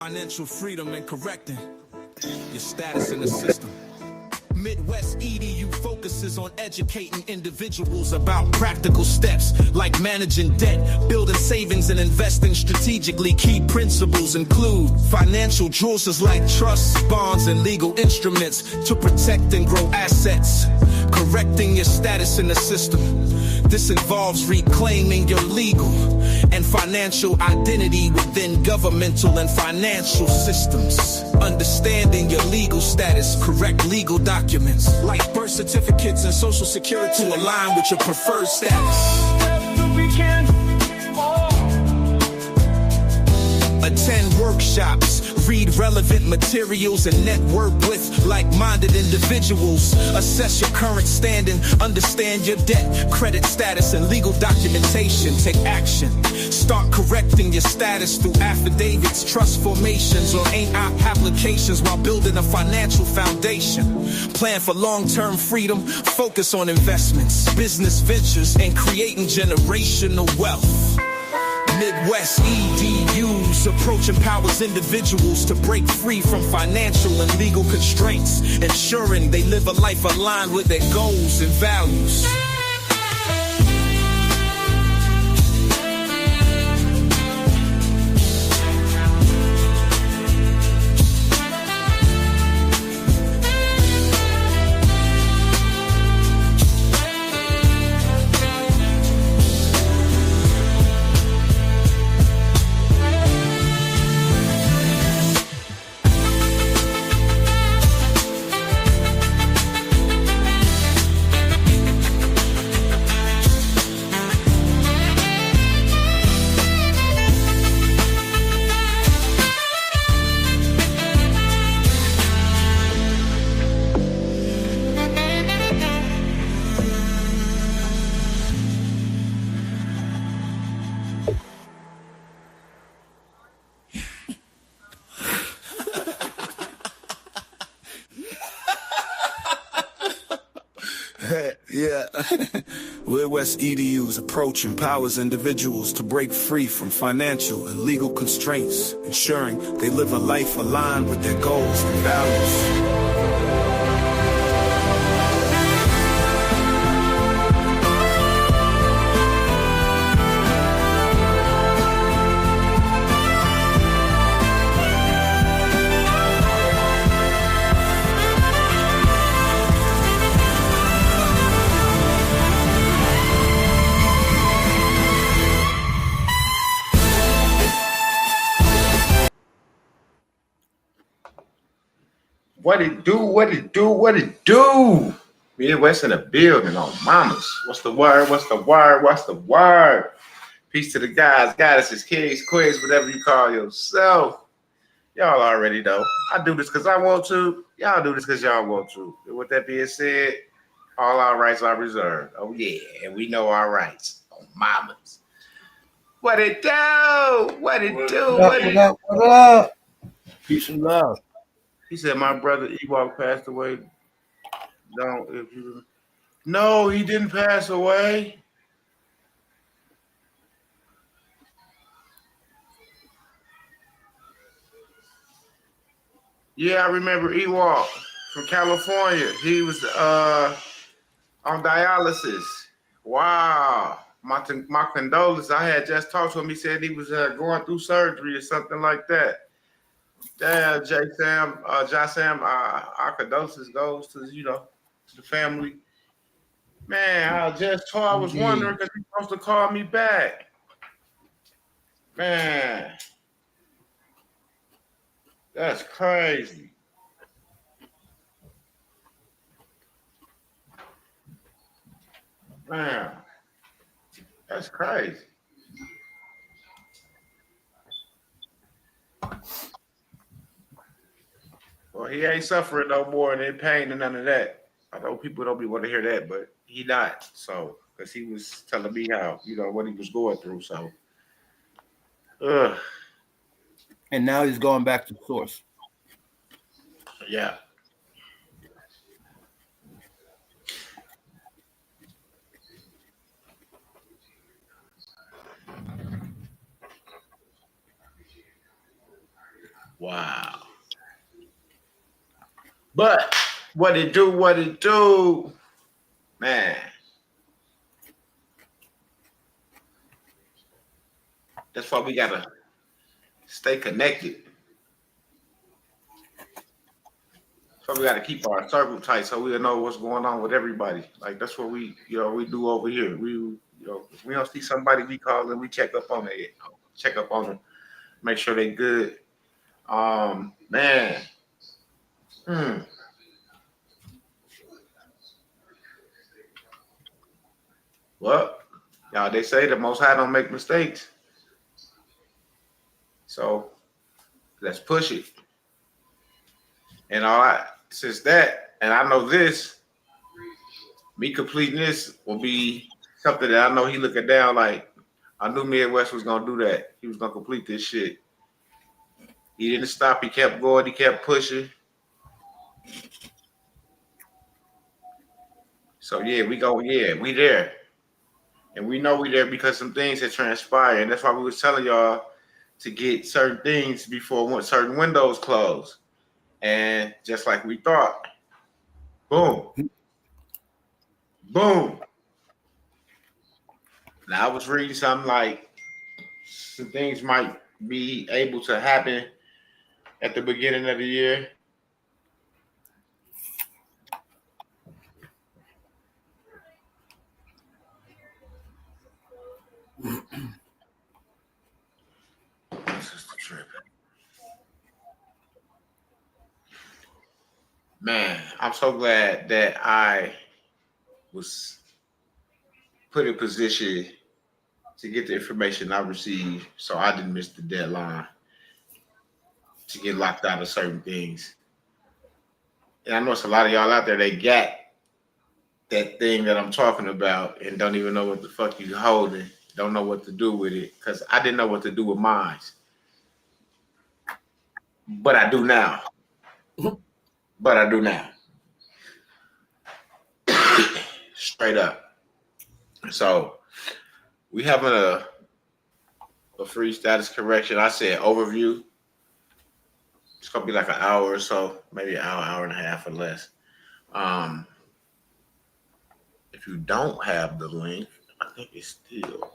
Financial freedom and correcting your status in the system. Midwest EDU focuses on educating individuals about practical steps like managing debt, building savings, and investing strategically. Key principles include financial jewels like trusts, bonds, and legal instruments to protect and grow assets, correcting your status in the system. This involves reclaiming your legal and financial identity within governmental and financial systems. Understanding your legal status, correct legal documents like birth certificates and social security to align with your preferred status. Attend workshops, read relevant materials, and network with like-minded individuals. Assess your current standing, understand your debt, credit status, and legal documentation. Take action. Start correcting your status through affidavits, trust formations, or AIP applications while building a financial foundation. Plan for long-term freedom, focus on investments, business ventures, and creating generational wealth. Midwest EDU's approach empowers individuals to break free from financial and legal constraints, ensuring they live a life aligned with their goals and values. Yeah. Midwest EDU's approach empowers individuals to break free from financial and legal constraints, ensuring they live a life aligned with their goals and values. What it do, what it do, what it do? Midwest in the building on mamas. What's the word? What's the word? What's the word? Peace to the guys, goddesses, kings, queens, whatever you call yourself. Y'all already know. I do this because I want to. Y'all do this because y'all want to. And with that being said, all our rights are reserved. Oh yeah, and we know our rights on mamas. What it do? What it do? What it do? What up? Peace and love. He said my brother Ewok passed away. No, he didn't pass away. Yeah, I remember Ewok from California. He was on dialysis. Wow. My condolences. I had just talked to him. He said he was going through surgery or something like that. Yeah, Sam, our condolences goes to to the family. Man, I was wondering because he supposed to call me back. Man, that's crazy. Man, that's crazy. Well, he ain't suffering no more and in pain and none of that. I know people don't want to hear that, but he not. So, because he was telling me how, what he was going through. So, And now he's going back to source. Yeah. Wow. But what it do, man. That's why we gotta stay connected. So we gotta keep our circle tight so we'll know what's going on with everybody. Like that's what we do over here. If we don't see somebody, we call them, we check up on it, check up on them, make sure they good. Man. Hmm. Well, y'all, they say the Most High don't make mistakes. So let's push it. And all right, since that, and I know this, me completing this will be something that I know he looking down like I knew Midwest was gonna do that. He was gonna complete this shit. He didn't stop. He kept going. He kept pushing. So yeah, we go. Yeah, we there, and we know we there because some things had transpired, and that's why we was telling y'all to get certain things before certain windows close. And just like we thought, boom, boom. Now I was reading something like some things might be able to happen at the beginning of the year. This is the trip. Man, I'm so glad that I was put in position to get the information I received so I didn't miss the deadline to get locked out of certain things. And I know it's a lot of y'all out there, they got that thing that I'm talking about and don't even know what the fuck you holding, don't know what to do with it, because I didn't know what to do with mine. But I do now. But I do now. Straight up. So we having a free status correction. I said overview. It's gonna be like an hour or so, maybe an hour and a half or less. If you don't have the link, I think it's still.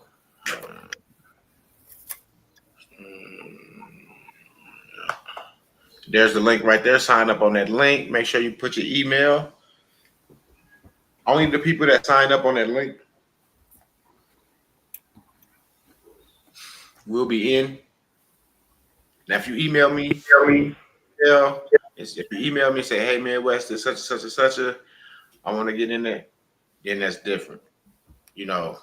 There's the link right there. Sign up on that link. Make sure you put your email. Only the people that signed up on that link will be in. Now, if you email me, if you email me, say, hey, Midwest, there's such and such and such a, I want to get in there, then that's different. You know,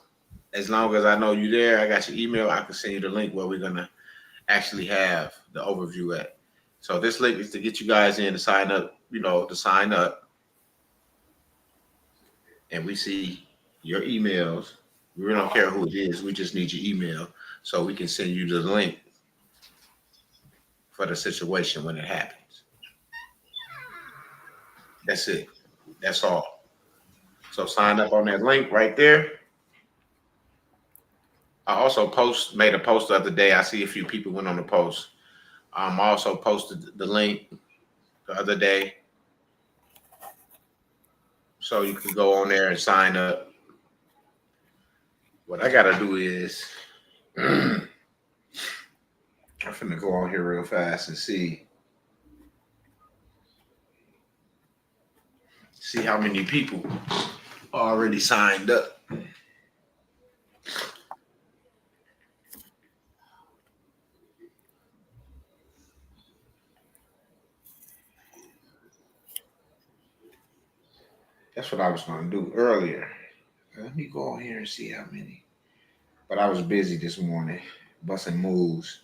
as long as I know you there, I got your email, I can send you the link where we're going to actually have the overview at. So this link is to get you guys in to sign up, to sign up. And we see your emails. We really don't care who it is. We just need your email so we can send you the link for the situation when it happens. That's it. That's all. So sign up on that link right there. I also made a post the other day. I see a few people went on the post. I also posted the link the other day. So you can go on there and sign up. What I got to do is, I'm finna go on here real fast and see how many people already signed up. That's what I was going to do earlier. Let me go on here and see how many. But I was busy this morning, busting moves,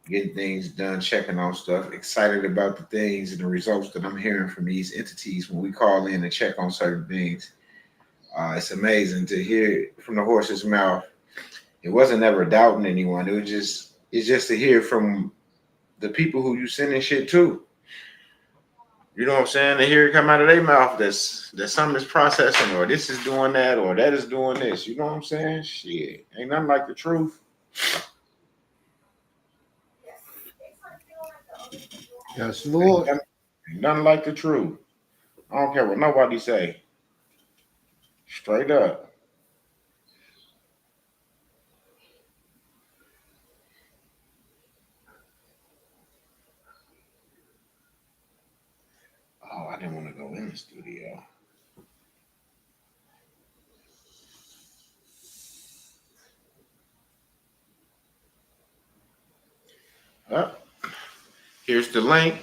getting things done, checking on stuff, excited about the things and the results that I'm hearing from these entities when we call in and check on certain things. It's amazing to hear it from the horse's mouth. It wasn't ever doubting anyone. It's just to hear from the people who you sending shit to. You know what I'm saying? To hear it come out of their mouth that something is processing, or this is doing that, or that is doing this. You know what I'm saying? Shit. Ain't nothing like the truth. Yes, Ain't Lord. nothing like the truth. I don't care what nobody say. Straight up. Oh, I didn't want to go in the studio. Oh, here's the link.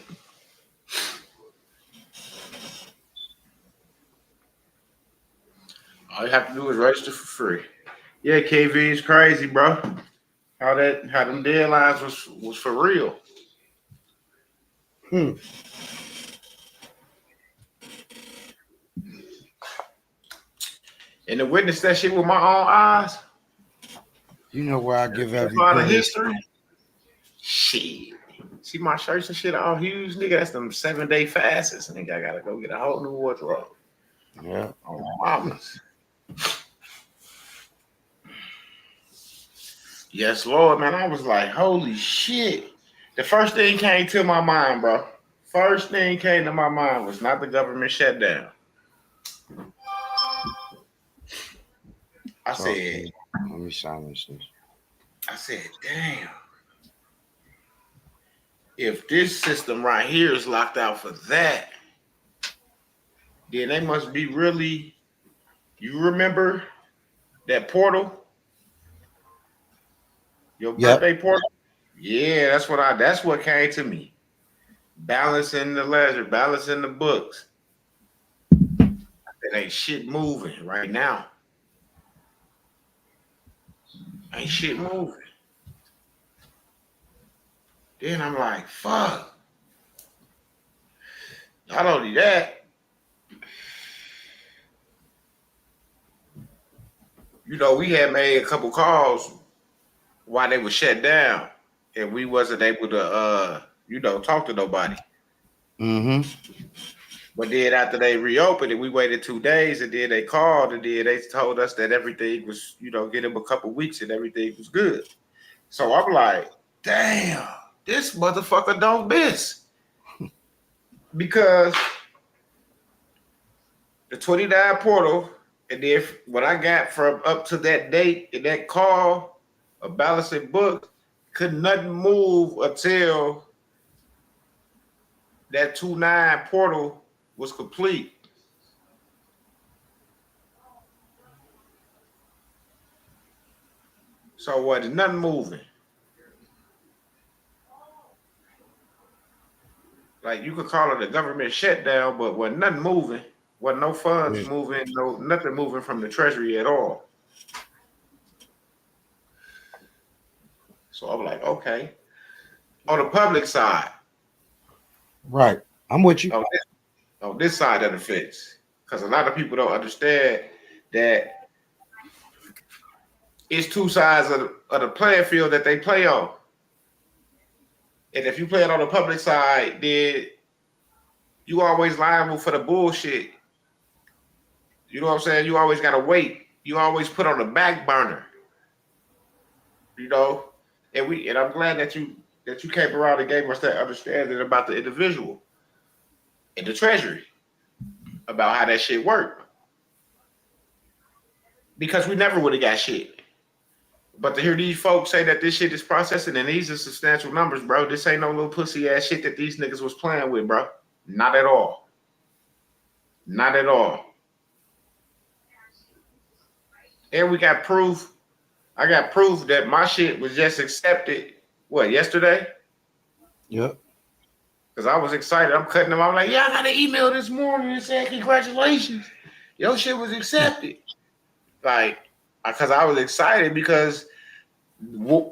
All you have to do is register for free. Yeah, KV is crazy, bro. How them deadlines was for real. Hmm. And to witness that shit with my own eyes, You know where I give that's every part of praise. history. Shit. See my shirts and shit all huge, nigga. That's them 7-day fasts. Nigga, I gotta go get a whole new wardrobe. Yeah. Oh, mamas. Yes, Lord, man. I was like, holy shit. The first thing came to my mind, bro. First thing came to my mind was not the government shutdown. I Talk to said, me. Let me silence this. damn. If this system right here is locked out for that, then they must be really. You remember that portal? Your Yep. birthday portal? Yeah, that's what came to me. Balancing the ledger, balancing the books. It ain't shit moving right now. Ain't shit moving. Then I'm like, fuck. Not only that, we had made a couple calls while they were shut down, and we wasn't able to, talk to nobody. Mm-hmm. But then after they reopened it, we waited 2 days, and then they called, and then they told us that everything was, get them a couple weeks, and everything was good. So I'm like, damn, this motherfucker don't miss. Because the 29 portal, and then what I got from up to that date in that call, a balancing book, could nothing move until that 29 portal was complete. So what? There's nothing moving. Like you could call it a government shutdown, but when nothing moving, wasn't no funds Yeah. moving, nothing moving from the treasury at all. So I'm like, okay. On the public side, Right. I'm with you. on this side of the fence, because a lot of people don't understand that it's two sides of the playing field that they play on. And if you play it on the public side, then you always liable for the bullshit. You know what I'm saying? You always gotta wait. You always put on the back burner. And I'm glad that you came around and gave us that understanding about the individual and the treasury about how that shit worked. Because we never would have got shit. But to hear these folks say that this shit is processing and these are substantial numbers, bro, this ain't no little pussy ass shit that these niggas was playing with, bro. Not at all. Not at all. And we got proof. I got proof that my shit was just accepted, yesterday? Yep. Because I was excited. I'm cutting them. I'm like, yeah, I got an email this morning that said, congratulations. Your shit was accepted. Like, because I was excited because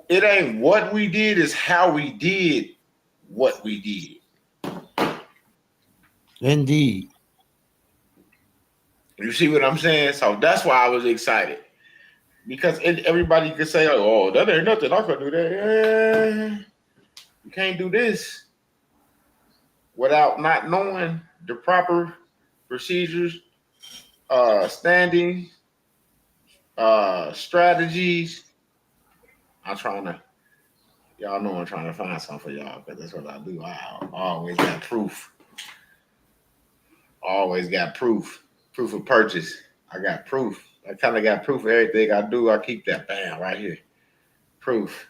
it ain't what we did, it's how we did what we did. Indeed. You see what I'm saying? So that's why I was excited. Because everybody could say, oh, that ain't nothing. I can do that. You can't do this without not knowing the proper procedures, standing, strategies. I'm trying to Y'all know I'm trying to find something for y'all because that's what I do. I always got proof. Always got proof. Proof of purchase. I got proof. I kind of got proof of everything I do. I keep that bam right here. Proof.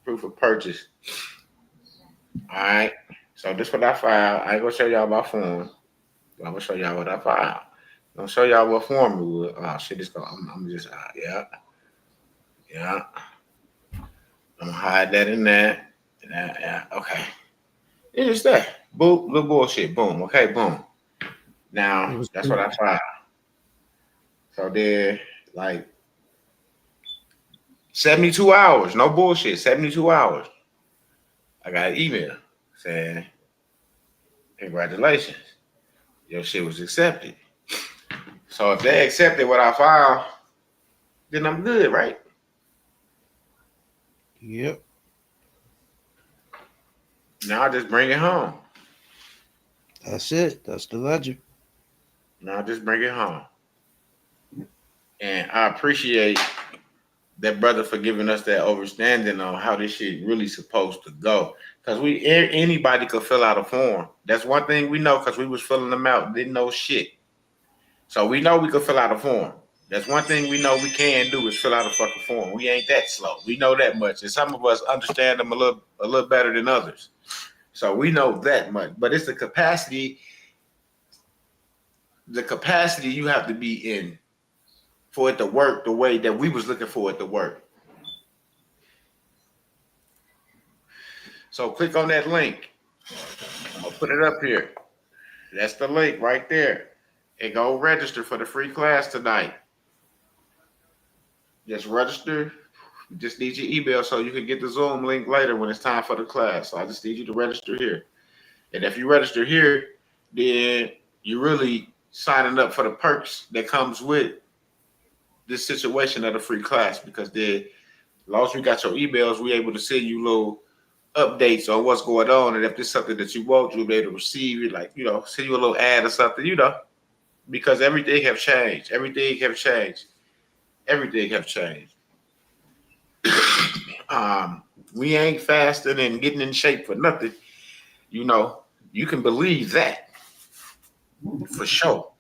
Proof of purchase. All right. So this what I filed. I ain't gonna show y'all my form. I'm gonna show y'all what I filed. I'm gonna show y'all what form it was. Oh shit, it's going. I'm just yeah. Yeah. I'm gonna hide that in there. Yeah. Okay. It's just that. Boom. Little bullshit. Boom. Okay. Boom. It Now was that's what I filed. So then, like 72 hours. No bullshit. 72 hours. I got an email saying, "Congratulations, your shit was accepted." So if they accepted what I filed, then I'm good, right? Yep. Now I just bring it home. That's it. That's the legend. Now I just bring it home. And I appreciate that brother for giving us that understanding on how this shit really supposed to go. Because anybody could fill out a form. That's one thing we know because we was filling them out, didn't know shit. So we know we could fill out a form. That's one thing we know we can do is fill out a fucking form. We ain't that slow. We know that much. And some of us understand them a little better than others. So we know that much. But it's the capacity you have to be in for it to work the way that we was looking for it to work. So click on that link. I'm gonna put it up here. That's the link right there. And go register for the free class tonight. Just register. You just need your email so you can get the Zoom link later when it's time for the class. So I just need you to register here. And if you register here, then you're really signing up for the perks that comes with this situation of the free class, because then as long as we got your emails, we're able to send you little updates on what's going on. And if there's something that you want, you'll be able to receive it, like, send you a little ad or something, because everything have changed. Everything have changed. We ain't fasting and getting in shape for nothing. You can believe that for sure.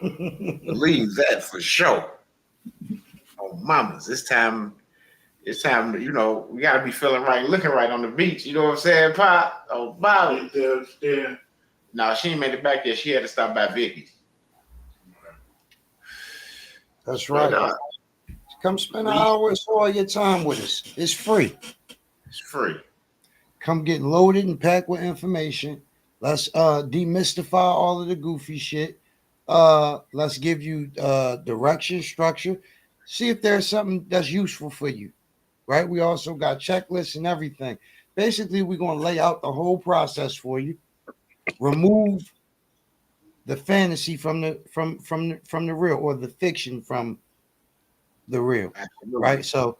Believe that for sure. Oh, mamas, it's time, we gotta be feeling right, looking right on the beach. You know what I'm saying, Pop? Oh, Bobby. No, she ain't made it back there. She had to stop by Vicky's. That's right. Come spend an hour or so of your time with us. It's free. It's free. Come get loaded and packed with information. Let's demystify all of the goofy shit. Let's give you direction, structure. See if there's something that's useful for you. Right? We also got checklists and everything. Basically, we're gonna lay out the whole process for you. Remove the fantasy from the real, or the fiction from the real. Absolutely. Right? So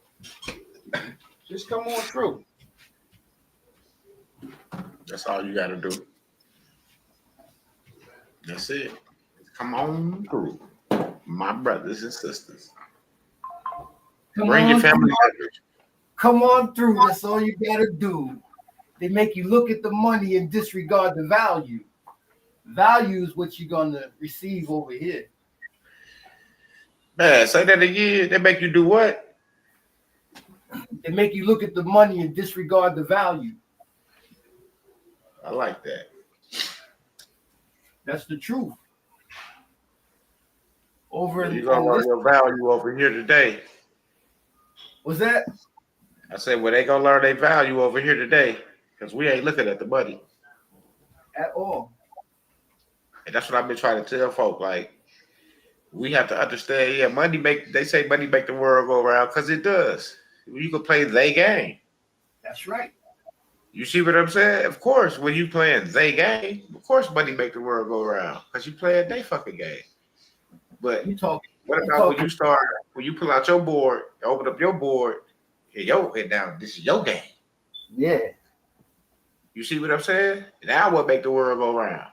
just come on through. That's all you gotta do. That's it. Come on through, my brothers and sisters. Bring your family members. Come on through. That's all you gotta do. They make you look at the money and disregard the value. Value is what you're gonna receive over here. Man, say that again. They make you do what? They make you look at the money and disregard the value. I like that. That's the truth. You're gonna learn your value over here today. What's that? I said, well, they gonna learn their value over here today, because we ain't looking at the money At all. And that's what I've been trying to tell folk. Like, we have to understand. Yeah, they say money make the world go around, because it does. You can play they game. That's right. You see what I'm saying? Of course, when you playing they game, of course money make the world go around, because you playing they fucking game. But what about when you pull out your board, open up your board, and now this is your game. Yeah. You see what I'm saying? Now what make the world go around?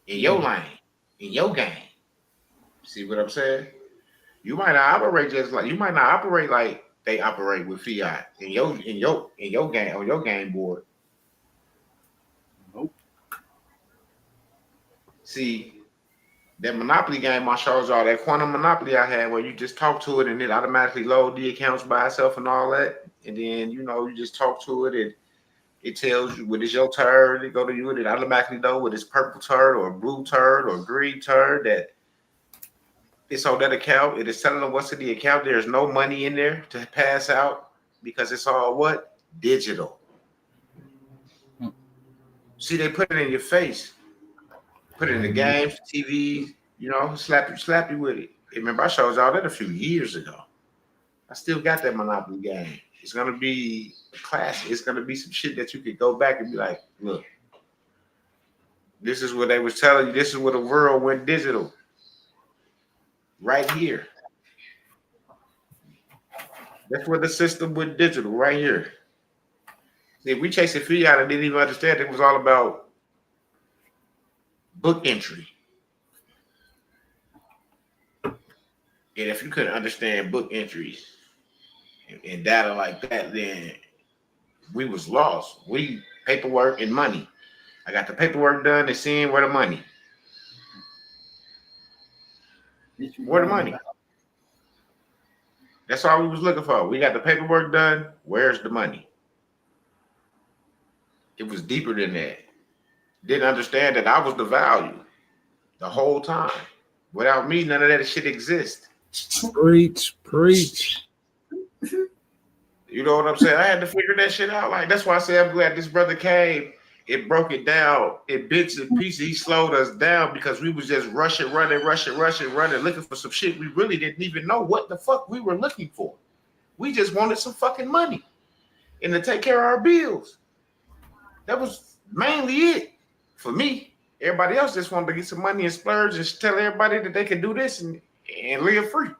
In your lane, in your game. See what I'm saying? You might not operate like they operate with fiat in your game on your game board. Nope. See, that Monopoly game I showed y'all, that quantum Monopoly I had, where you just talk to it and it automatically load the accounts by itself and all that, and then you just talk to it and it tells you when it's your turn. It go to you and it automatically know when it's purple turn or blue turn or green turn that it's on that account. It is telling them what's in the account. There's no money in there to pass out because it's all what? Digital. See, they put it in your face. Put it in the games, TV, slap you with it. Remember, I showed y'all that a few years ago. I still got that Monopoly game. It's gonna be a classic. It's gonna be some shit that you could go back and be like, look, this is what they was telling you. This is where the world went digital. Right here. That's where the system went digital, right here. If we chasing fiat and didn't even understand it was all about book entry. And if you couldn't understand book entries and data like that, then we was lost. We paperwork and money. I got the paperwork done and seeing where the money. Where the money? That's all we was looking for. We got the paperwork done. Where's the money? It was deeper than that. Didn't understand that I was the value the whole time. Without me, none of that shit exists. Preach. You know what I'm saying? I had to figure that shit out. Like, that's why I say I'm glad this brother came. It broke it down in bits and pieces. He slowed us down because we was just running, looking for some shit we really didn't even know what the fuck we were looking for. We just wanted some fucking money and to take care of our bills. That was mainly it for me. Everybody else just wanted to get some money and splurge and tell everybody that they can do this and live free.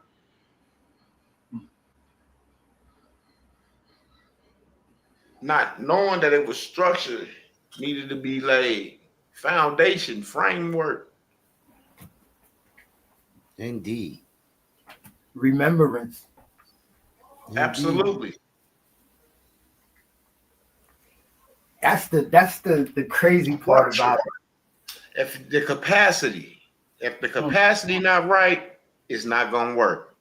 Not knowing that it was structured, needed to be laid, foundation, framework. Indeed. Remembrance. Absolutely. That's the crazy part about it. If the capacity not right, it's not gonna work.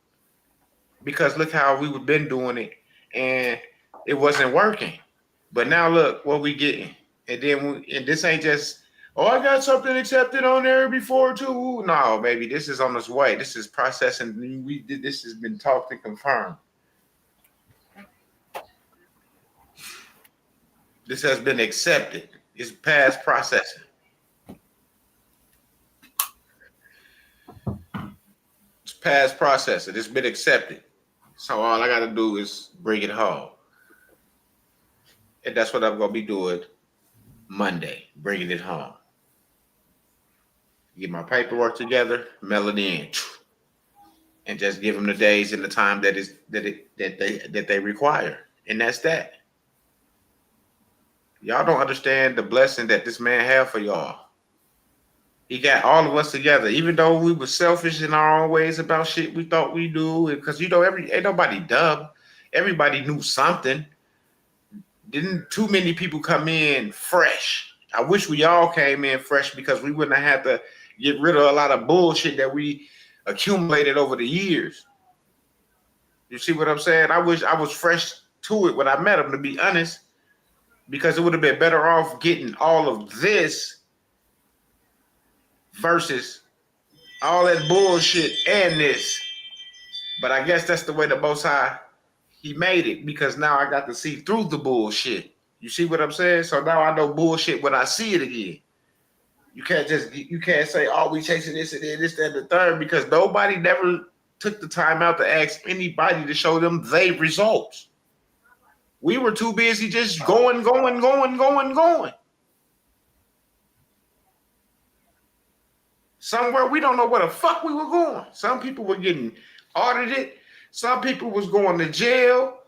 Because look how we would been doing it and it wasn't working. But now look what we getting. And then and this ain't just, oh, I got something accepted on there before too. No, baby, this is on its way. This is processing. This has been talked and confirmed. This has been accepted. It's past processing. It's past processing. It's been accepted. So all I got to do is bring it home. And that's what I'm going to be doing Monday, bringing it home. Get my paperwork together, mail it in, and just give them the days and the time that they require. And that's that. Y'all don't understand the blessing that this man have for y'all. He got all of us together, even though we were selfish in our own ways about shit we thought we do. Because ain't nobody dumb. Everybody knew something. Didn't too many people come in fresh. I wish we all came in fresh because we wouldn't have had to get rid of a lot of bullshit that we accumulated over the years. You see what I'm saying? I wish I was fresh to it when I met him, to be honest, because it would have been better off getting all of this versus all that bullshit and this. But I guess that's the way the Most High, he made it, because now I got to see through the bullshit. You see what I'm saying? So now I know bullshit when I see it again. You can't say, oh, we chasing this and this, that, and the third, because nobody never took the time out to ask anybody to show them their results. We were too busy just going. Somewhere we don't know where the fuck we were going. Some people were getting audited. Some people was going to jail.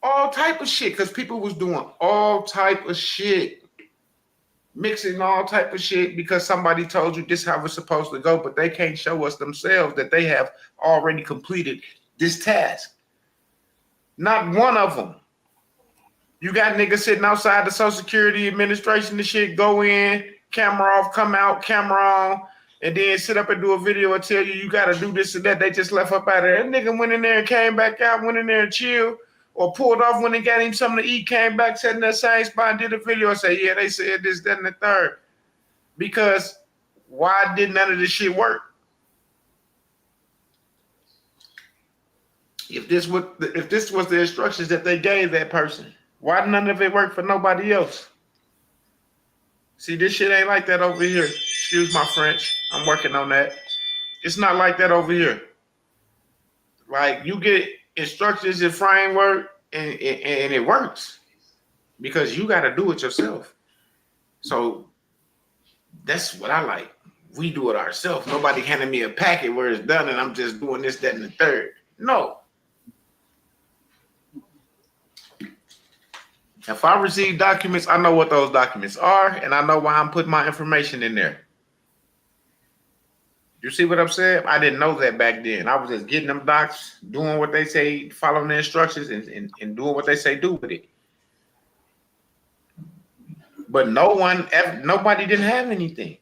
All type of shit, because people was doing all type of shit. Mixing all type of shit because somebody told you this is how it's supposed to go, but they can't show us themselves that they have already completed this task. Not one of them. You got niggas sitting outside the Social Security Administration, the shit, go in, camera off, come out, camera on, and then sit up and do a video and tell you got to do this and that. They just left up out of there. That nigga went in there and came back out, went in there and chilled, or pulled off when they got him something to eat, came back, sat in that same spot and did a video and say, yeah, they said this, that, and the third. Because why did none of this shit work? If this was the instructions that they gave that person, why none of it worked for nobody else? See, this shit ain't like that over here. Excuse my French. I'm working on that. It's not like that over here. Like, you get instructions and framework and it works because you got to do it yourself. So that's what I like. We do it ourselves. Nobody handed me a packet where it's done and I'm just doing this, that, and the third. No. If I receive documents, I know what those documents are, and I know why I'm putting my information in there. You see what I'm saying? I didn't know that back then. I was just getting them docs, doing what they say, following the instructions, and doing what they say do with it. But nobody didn't have anything.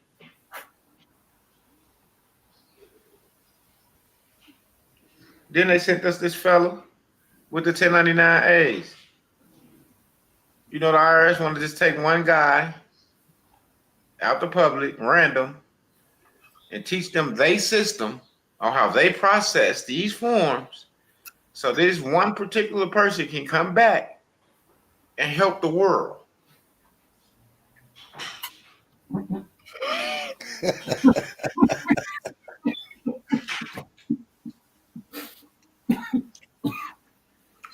Then they sent us this fella with the 1099As. You know, the IRS wanted to just take one guy out the public, random, and teach them their system on how they process these forms so this one particular person can come back and help the world.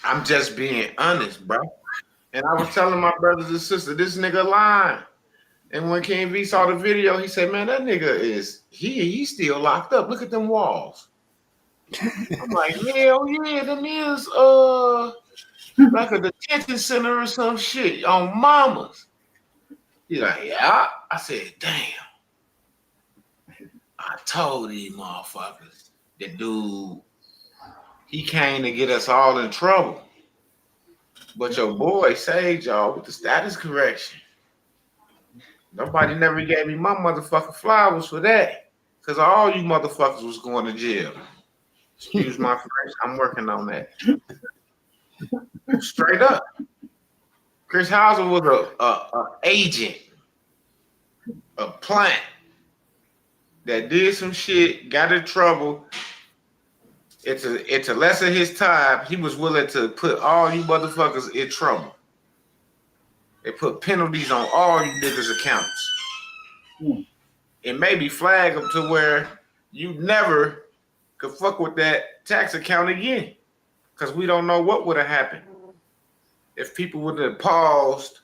I'm just being honest, bro. And I was telling my brothers and sisters, this nigga lying. And when King V saw the video, he said, man, that nigga is, he's still locked up. Look at them walls. I'm like, hell yeah, them is like a detention center or some shit on mamas. He's like, yeah. I said, damn. I told these motherfuckers, that dude, he came to get us all in trouble. But your boy saved y'all with the status correction. Nobody never gave me my motherfucking flowers for that. Because all you motherfuckers was going to jail. Excuse my French, I'm working on that. Straight up. Chris Hauser was a agent, a plant that did some shit, got in trouble. It's a less of his time. He was willing to put all you motherfuckers in trouble. They put penalties on all you niggas' accounts. And maybe flag them to where you never could fuck with that tax account again. Because we don't know what would have happened if people would have paused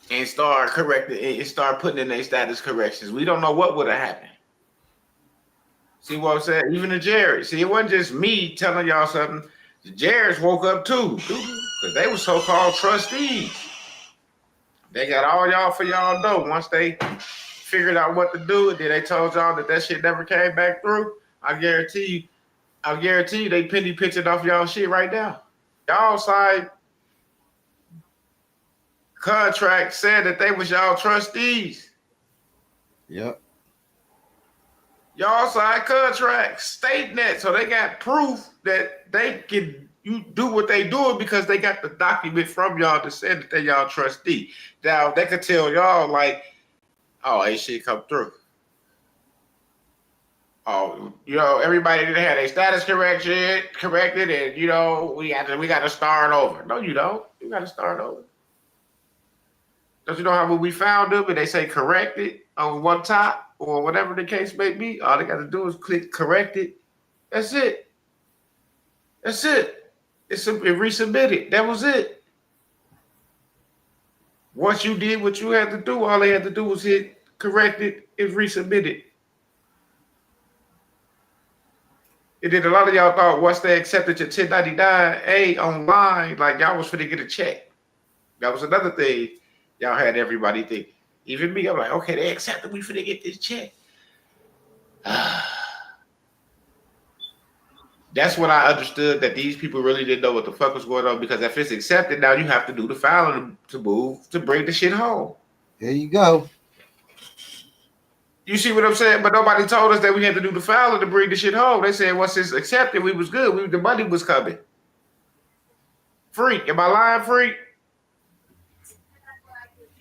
and start correcting and start putting in their status corrections. We don't know what would have happened. See what I'm saying? Even the Jareds. See, it wasn't just me telling y'all something. The Jareds woke up too, because they were so-called trustees. They got all y'all for y'all dough. Once they figured out what to do, and then they told y'all that shit never came back through. I guarantee you, they penny pitching off y'all shit right now. Y'all side contract said that they was y'all trustees. Yep. Y'all side contract stating that, so they got proof that they can do what they doing because they got the document from y'all that said that they y'all trustee. Now they could tell y'all like, oh, ain't shit come through. Oh, you know, everybody that had a status corrected, and you know, we got to start over. No, you don't. You got to start over. Don't you know how when we found them and they say corrected on one top or whatever the case may be, all they got to do is click corrected. That's it. That's it. It's resubmitted. That was it. Once you did what you had to do, all they had to do was hit corrected and resubmitted. And then a lot of y'all thought once they accepted your 1099A online, like y'all was finna get a check. That was another thing y'all had everybody think. Even me, I'm like, okay, they accepted, we finna get this check. That's what I understood, that these people really didn't know what the fuck was going on, because if it's accepted, now you have to do the filing to move to bring the shit home. There you go. You see what I'm saying? But nobody told us that we had to do the filing to bring the shit home. They said once it's accepted, we was good. The money was coming. Freak, am I lying, Freak?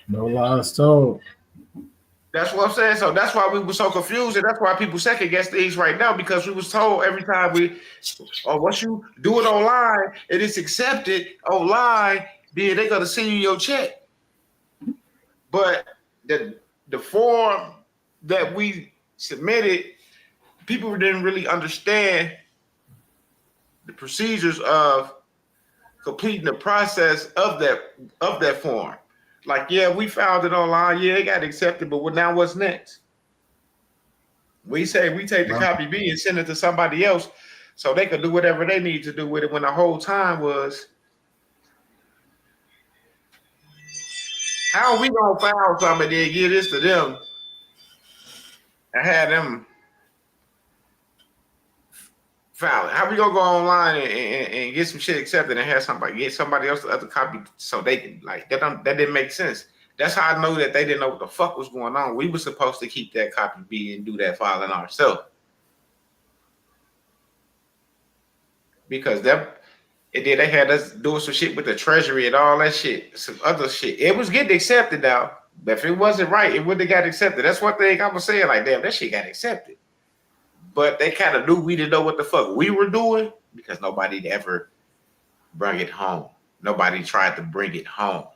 No lies told. That's what I'm saying. So that's why we were so confused, and that's why people second guess things right now, because we was told every time once you do it online and it's accepted online, then they're gonna send you your check. But the form that we submitted, people didn't really understand the procedures of completing the process of that form. Like, yeah, we filed it online. Yeah, it got accepted, but now what's next? We say we take the copy B and send it to somebody else so they can do whatever they need to do with it, when the whole time was, how are we gonna file something and then give this to them and have them file it? How we gonna go online and get some shit accepted and have get somebody else the other copy so they can, like, that didn't make sense. That's how I know that they didn't know what the fuck was going on. We were supposed to keep that copy B and do that filing ourselves, because they had us doing some shit with the treasury and all that shit, some other shit. It was getting accepted now, but if it wasn't right, it wouldn't have got accepted. That's one thing I was saying, like, damn, that shit got accepted. But they kind of knew we didn't know what the fuck we were doing, because nobody ever brought it home. Nobody tried to bring it home.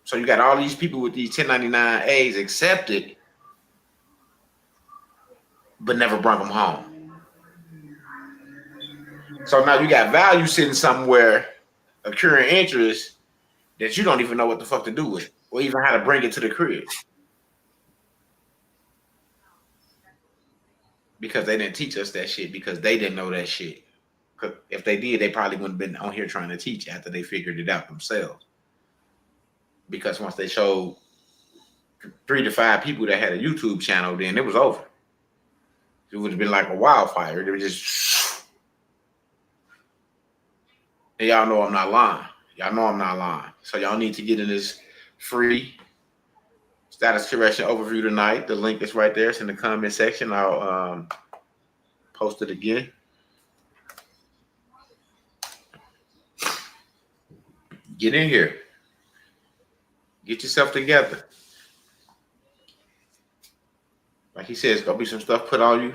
So you got all these people with these 1099As accepted, but never brought them home. So now you got value sitting somewhere, accruing interest, that you don't even know what the fuck to do with, or even how to bring it to the crib. Because they didn't teach us that shit, because they didn't know that shit. If they did, they probably wouldn't have been on here trying to teach after they figured it out themselves. Because once they showed 3 to 5 people that had a YouTube channel, then it was over. It would have been like a wildfire. They were just, and y'all know I'm not lying. Y'all know I'm not lying. So y'all need to get in this free status correction overview tonight. The link is right there. It's in the comment section. I'll post it again. Get in here. Get yourself together. Like he says, gonna be some stuff put on you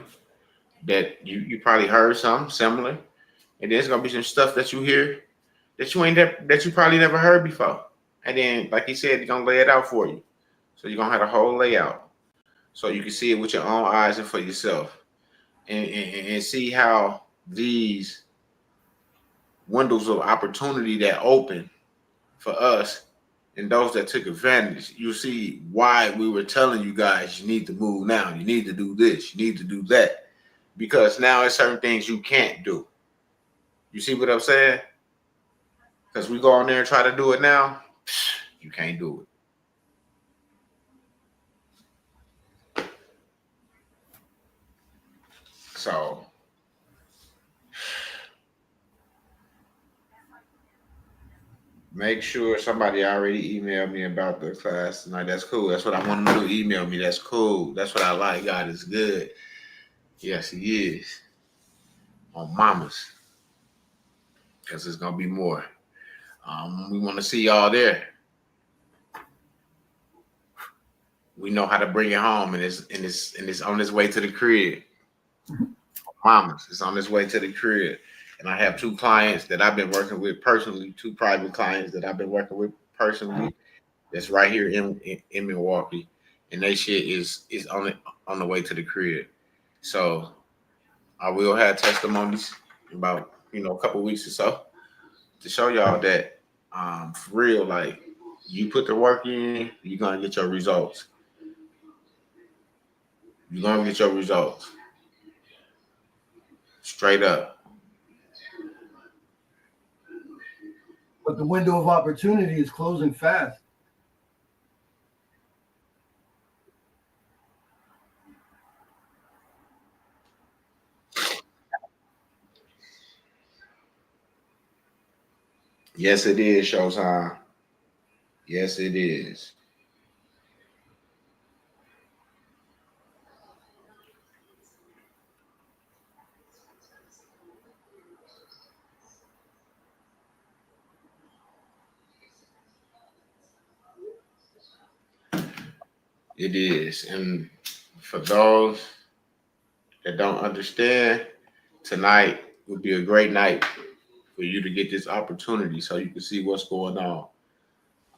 that you probably heard something similar, and there's gonna be some stuff that you hear that you probably never heard before. And then, like he said, he's gonna lay it out for you. So you're gonna have a whole layout, so you can see it with your own eyes and for yourself, and see how these windows of opportunity that open for us and those that took advantage. You see why we were telling you guys, you need to move now. You need to do this. You need to do that. Because now there's certain things you can't do. You see what I'm saying? Because we go on there and try to do it now, you can't do it. So make sure somebody already emailed me about the class tonight. That's cool. That's what I want them to do. Email me. That's cool. That's what I like. God is good. Yes, he is. On mamas. Because there's going to be more. We want to see y'all there. We know how to bring it home, and it's on its way to the crib. Mamas, it's on its way to the crib. And I have 2 clients that I've been working with personally, 2 private clients that I've been working with personally. That's right here in Milwaukee, and they shit is on the way to the crib. So I will have testimonies about a couple weeks or so to show y'all that for real, like, you put the work in, you're gonna get your results. You're gonna get your results. Straight up. But the window of opportunity is closing fast. Yes, it is, Showtime. Yes, it is. It is. And for those that don't understand, tonight would be a great night for you to get this opportunity so you can see what's going on.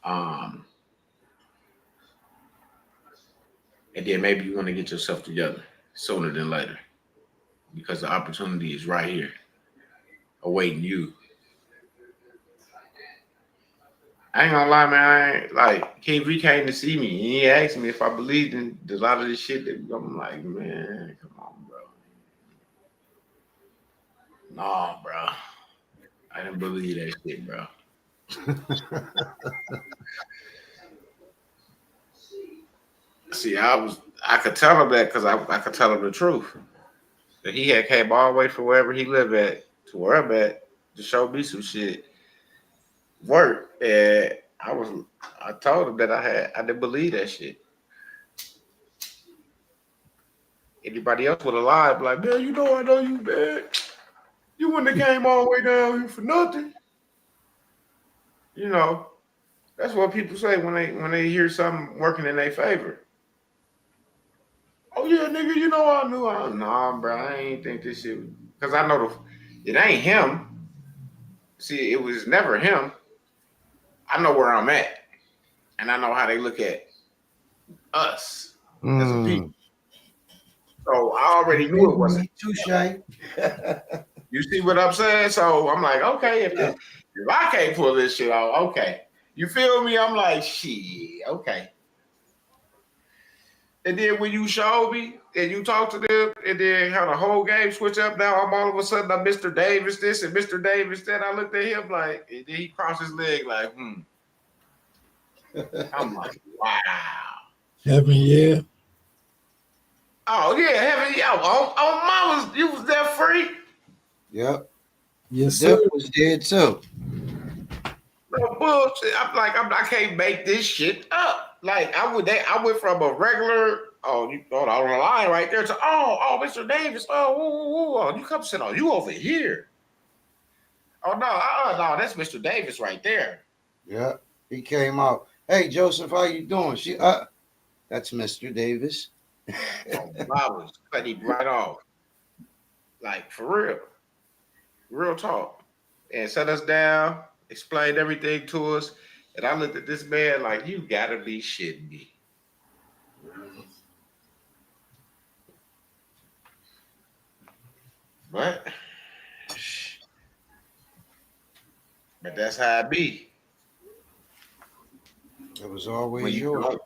Um, and then maybe you want to get yourself together sooner than later because the opportunity is right here awaiting you. I ain't gonna lie, man. I ain't, like KV came to see me. He asked me if I believed in a lot of this shit. That I'm like, man, come on, bro. Nah, bro. I didn't believe that shit, bro. See, I could tell him that because I could tell him the truth. That he had came all the way from wherever he lived at to where I'm at to show me some shit work. And I told him that I didn't believe that shit. Anybody else would have lied, be like, man, I know you, man. You wouldn't have came all the way down here for nothing. You know, that's what people say when they hear something working in their favor. Oh yeah, nigga, I knew. Nah, bro, I ain't think this shit because I know it ain't him. See, it was never him. I know where I'm at, and I know how they look at us as a people. So I already knew it wasn't. Touche. You see what I'm saying? So I'm like, okay, if I can't pull this shit off, okay. You feel me? I'm like, shit, okay. And then when you showed me and you talked to them, and then how the whole game switch up, now I'm all of a sudden I'm Mr. Davis this and Mr. Davis that. I looked at him like, and then he crossed his leg like, I'm like, wow. Heaven, yeah. Oh yeah, heaven, yo, on mama's, you was that free. Yep. Yes, sir. Dip was dead too. No bullshit. I can't make this shit up. Like I went from a regular, you on the line right there to Mr. Davis. Oh, you come sit on you over here. Oh no, that's Mr. Davis right there. Yeah, he came out. Hey Joseph, how you doing? That's Mr. Davis. I was cutting him right off. Like for real talk, and set us down, explained everything to us, and I looked at this man like, you gotta be shitting me. But that's how it be. It was always yours.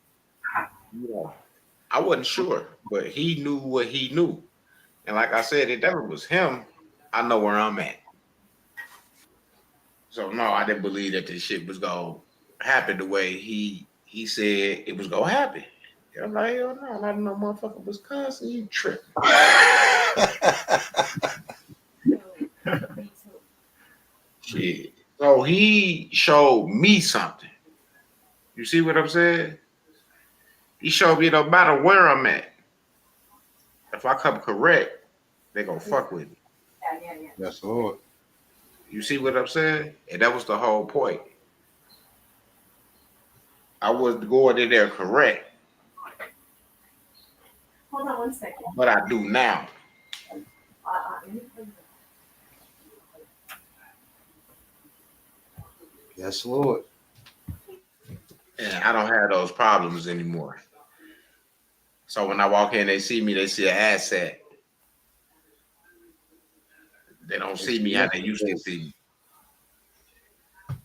I wasn't sure, but he knew what he knew. And like I said, if that was him, I know where I'm at. So no, I didn't believe that this shit was gonna happen the way he said it was gonna happen. I'm like, hell no, not no motherfucker Wisconsin, you tripping. Shit. So he showed me something. You see what I'm saying? He showed me no matter where I'm at. If I come correct, they gonna fuck with me. Yes, Lord. You see what I'm saying? And that was the whole point. I was going in there correct. Hold on 1 second. But I do now. Yes, Lord. And I don't have those problems anymore. So when I walk in, they see me, they see an asset. They don't see me how they used to see me.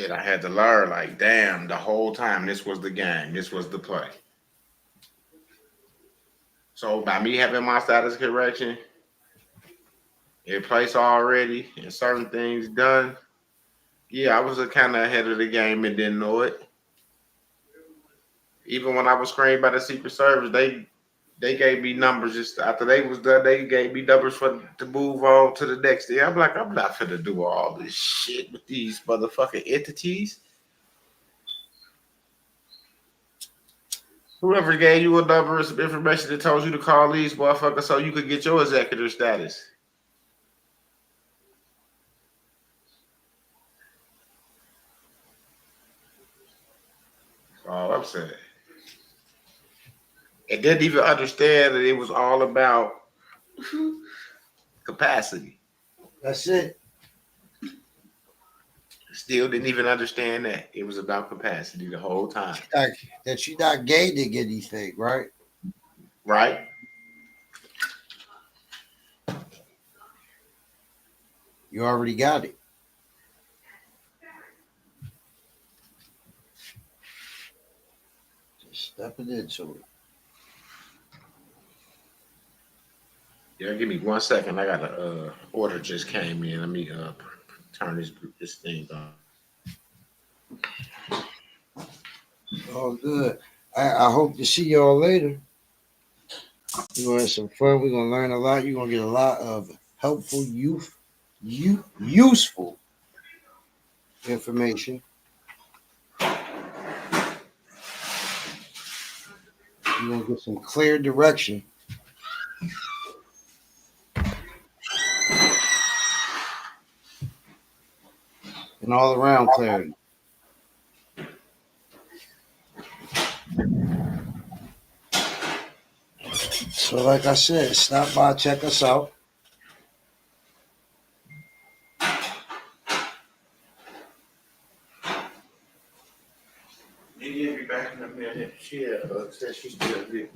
And I had to learn, like, damn, the whole time this was the game, this was the play. So by me having my status correction in place already and certain things done, yeah, I was kind of ahead of the game and didn't know it. Even when I was screened by the Secret Service, They gave me numbers just after they was done. They gave me numbers for to move on to the next day. I'm like, I'm not finna do all this shit with these motherfucking entities. Whoever gave you a number or some information that told you to call these motherfuckers so you could get your executive status. That's all I'm saying. And didn't even understand that it was all about capacity. That's it. Still didn't even understand that. It was about capacity the whole time. That you're not gaining anything, right? Right? You already got it. Just stepping into it. Yeah, give me 1 second. I got a order just came in. Let me turn this thing on. Oh, good. I hope to see y'all later. We're gonna have some fun. We're gonna learn a lot. You're gonna get a lot of helpful, useful information. You're gonna get some clear direction. And all around clarity. So, like I said, stop by, check us out. Did be back in a minute? She said she's still here.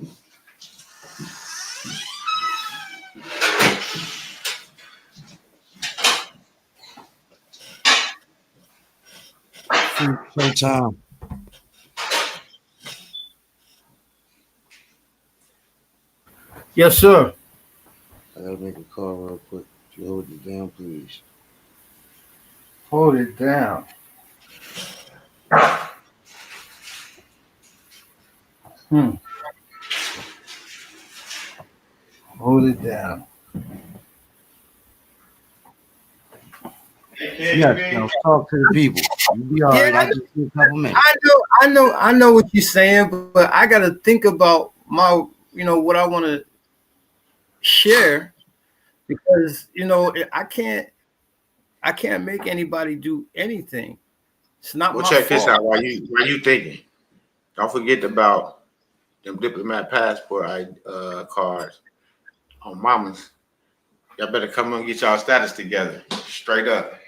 Sometime. Yes, sir. I gotta make a call real quick. If you hold it down, please. Hold it down. Hold it down. Yes, now talk to the people. You'll be all right. I'll just give a couple minutes. I know what you're saying, but I gotta think about my, what I want to share, because I can't make anybody do anything. It's not Well, my check this fault. out. While you thinking, don't forget about them diplomat passport cards on mamas. Y'all better come and get y'all status together. Straight up.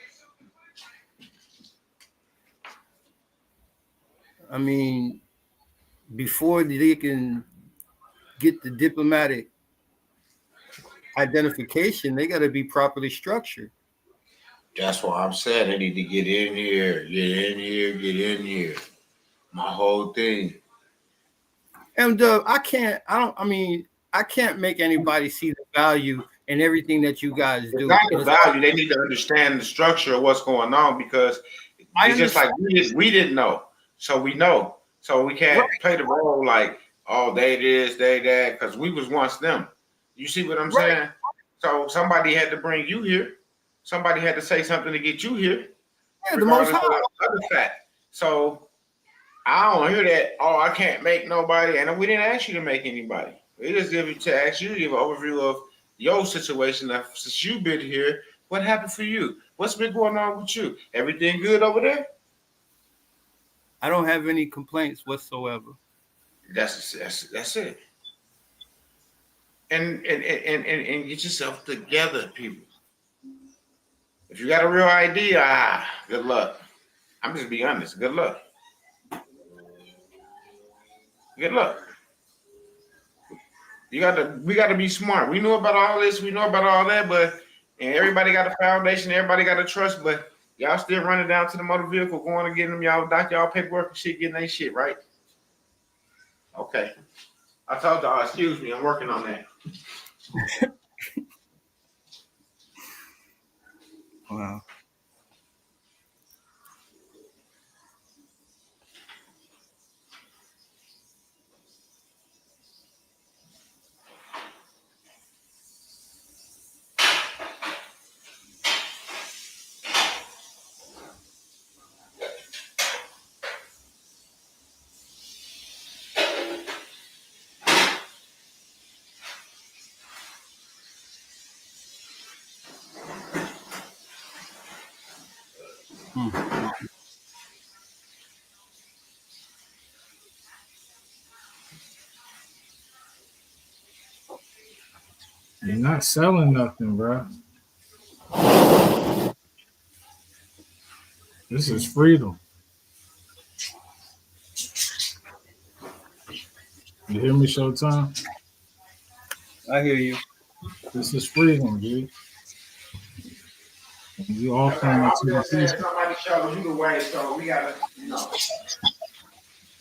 I mean, before they can get the diplomatic identification, they got to be properly structured. That's what I'm saying. They need to get in here, get in here, get in here. My whole thing. And I can't make anybody see the value in everything that you guys It's do. not the value. They need to understand the structure of what's going on, because it's just like we didn't know. So we know. So we can't play the role like, oh, they this, they that, because we was once them. You see what I'm saying? So somebody had to bring you here. Somebody had to say something to get you here. Yeah, the most high. Other fact. So I don't hear that. Oh, I can't make nobody, and we didn't ask you to make anybody. We just ask you to give an overview of your situation. Since you've been here, what happened for you? What's been going on with you? Everything good over there? I don't have any complaints whatsoever. That's it. And get yourself together, people. If you got a real idea, good luck. I'm just being honest. Good luck. Good luck. We got to be smart. We know about all this, we know about all that, but everybody got a foundation, everybody got a trust, but y'all still running down to the motor vehicle, going to get them, y'all paperwork and shit, getting that shit, right? Okay. I told y'all, excuse me, I'm working on that. Wow. You're not selling nothing, bro. This is freedom. You hear me, Showtime? I hear you. This is freedom, dude. And you offering it to the people. Somebody showed you the way, so we gotta,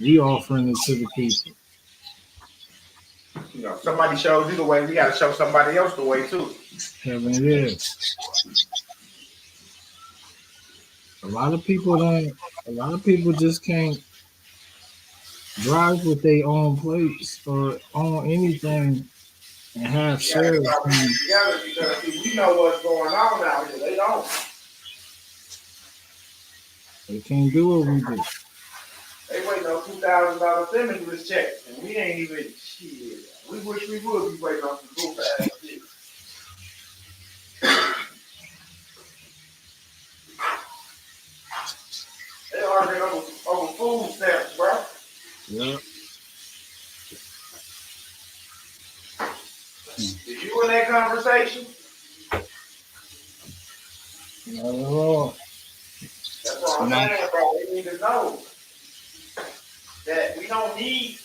We offering it to the people. Somebody showed you the way. We gotta show somebody else the way too. Kevin, yeah. A lot of people just can't drive with their own plates or own anything and have shares. Together because we know what's going on out here. They don't. They can't do what we do. They waiting on $2,000 stimulus check, and we ain't even shit. We wish we would be waiting on some goof ass shit. They arguing over food stamps, bro. Yeah. Did you in that conversation? Not at all. That's what I'm saying, bro. We need to know that we don't need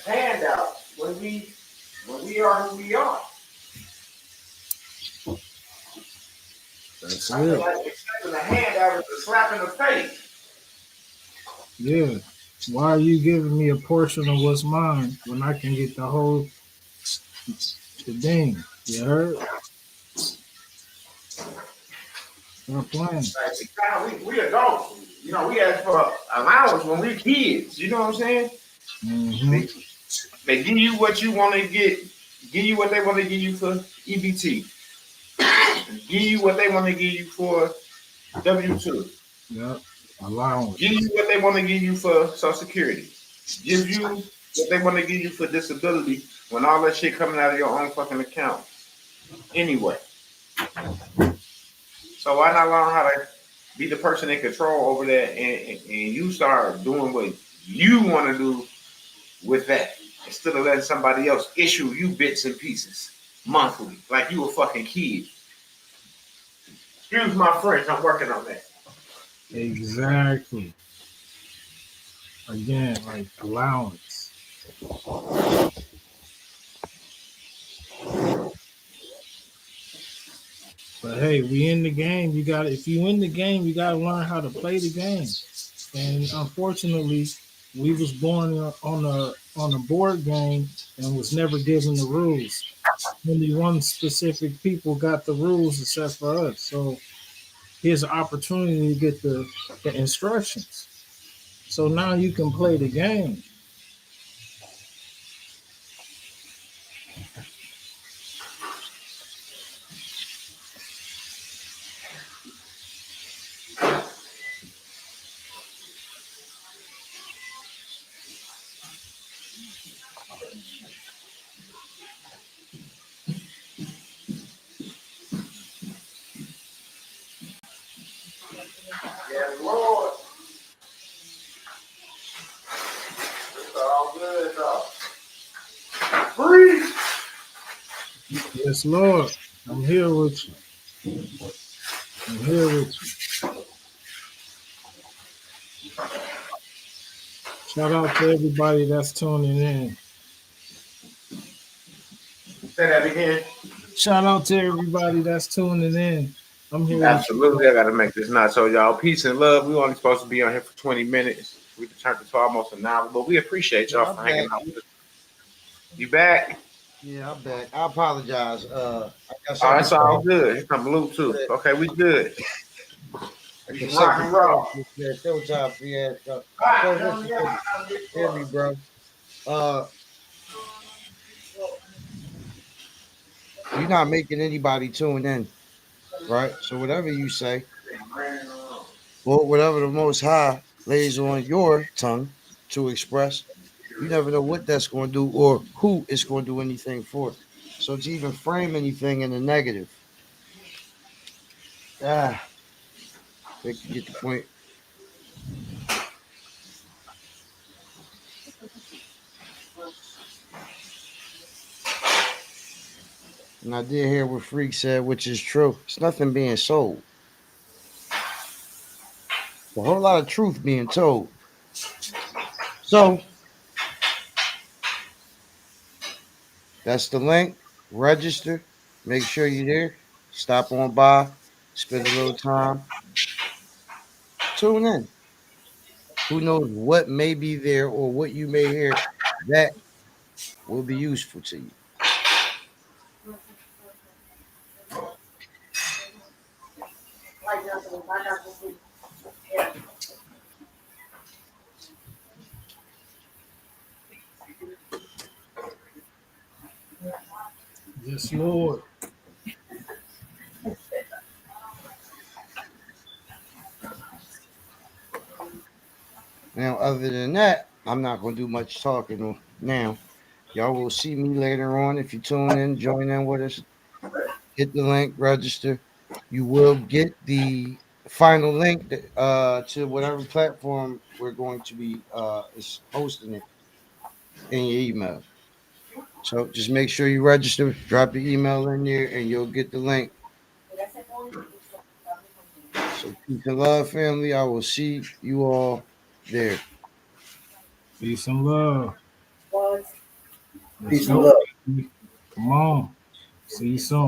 handouts when we are who we are. That's I feel it. like accepting a handout is a slap in the face. Yeah. Why are you giving me a portion of what's mine when I can get the whole thing? You heard? Stop playing. Like, we adults. We ask for allowance when we kids. You know what I'm saying? Mm-hmm. They give you what you want to give you what they want to give you for EBT, give you what they want to give you for W-2. Yep. Allowance. Give you what they want to give you for Social Security. Give you what they want to give you for disability when all that shit coming out of your own fucking account. Anyway. So why not learn how to be the person in control over that and you start doing what you want to do with that instead of letting somebody else issue you bits and pieces monthly like you a fucking kid. Excuse my French, I'm working on that. Exactly. Again, like allowance. But hey, we in the game. If you in the game, you gotta learn how to play the game. And unfortunately, we was born on a board game and was never given the rules. Only one specific people got the rules except for us. So here's an opportunity to get the instructions. So now you can play the game. Yes, Lord. It's all good, though. Free. Yes, Lord. I'm here with you. I'm here with you. Shout out to everybody that's tuning in. Say that again. Shout out to everybody that's tuning in. I'm here. Absolutely, I gotta make this not so y'all. Peace and love. We only supposed to be on here for 20 minutes. We turned it to almost an hour, but we appreciate y'all for hanging out with us. You back? Yeah, I'm back. I apologize. I got Oh, that's all good. Here come Bluetooth. Okay, we good. We can rock and roll. Yeah, Showtime fiasco. Hear me, bro. You're not making anybody tune in, right? So whatever you say, or whatever the Most High lays on your tongue to express, you never know what that's going to do or who is going to do anything for. So to even frame anything in the negative, Think you get the point. And I did hear what Freak said, which is true. It's nothing being sold. A whole lot of truth being told. So that's the link. Register. Make sure you're there. Stop on by. Spend a little time. Tune in. Who knows what may be there or what you may hear that will be useful to you. Yes, Lord. Now, other than that, I'm not going to do much talking now. Y'all will see me later on. If you tune in, join in with us. Hit the link, register. You will get the final link to whatever platform we're going to be is hosting it in your email. So just make sure you register, drop your email in there, and you'll get the link. So peace and love, family. I will see you all there. Peace and love. Let's Peace and go. love. Come on. See you soon.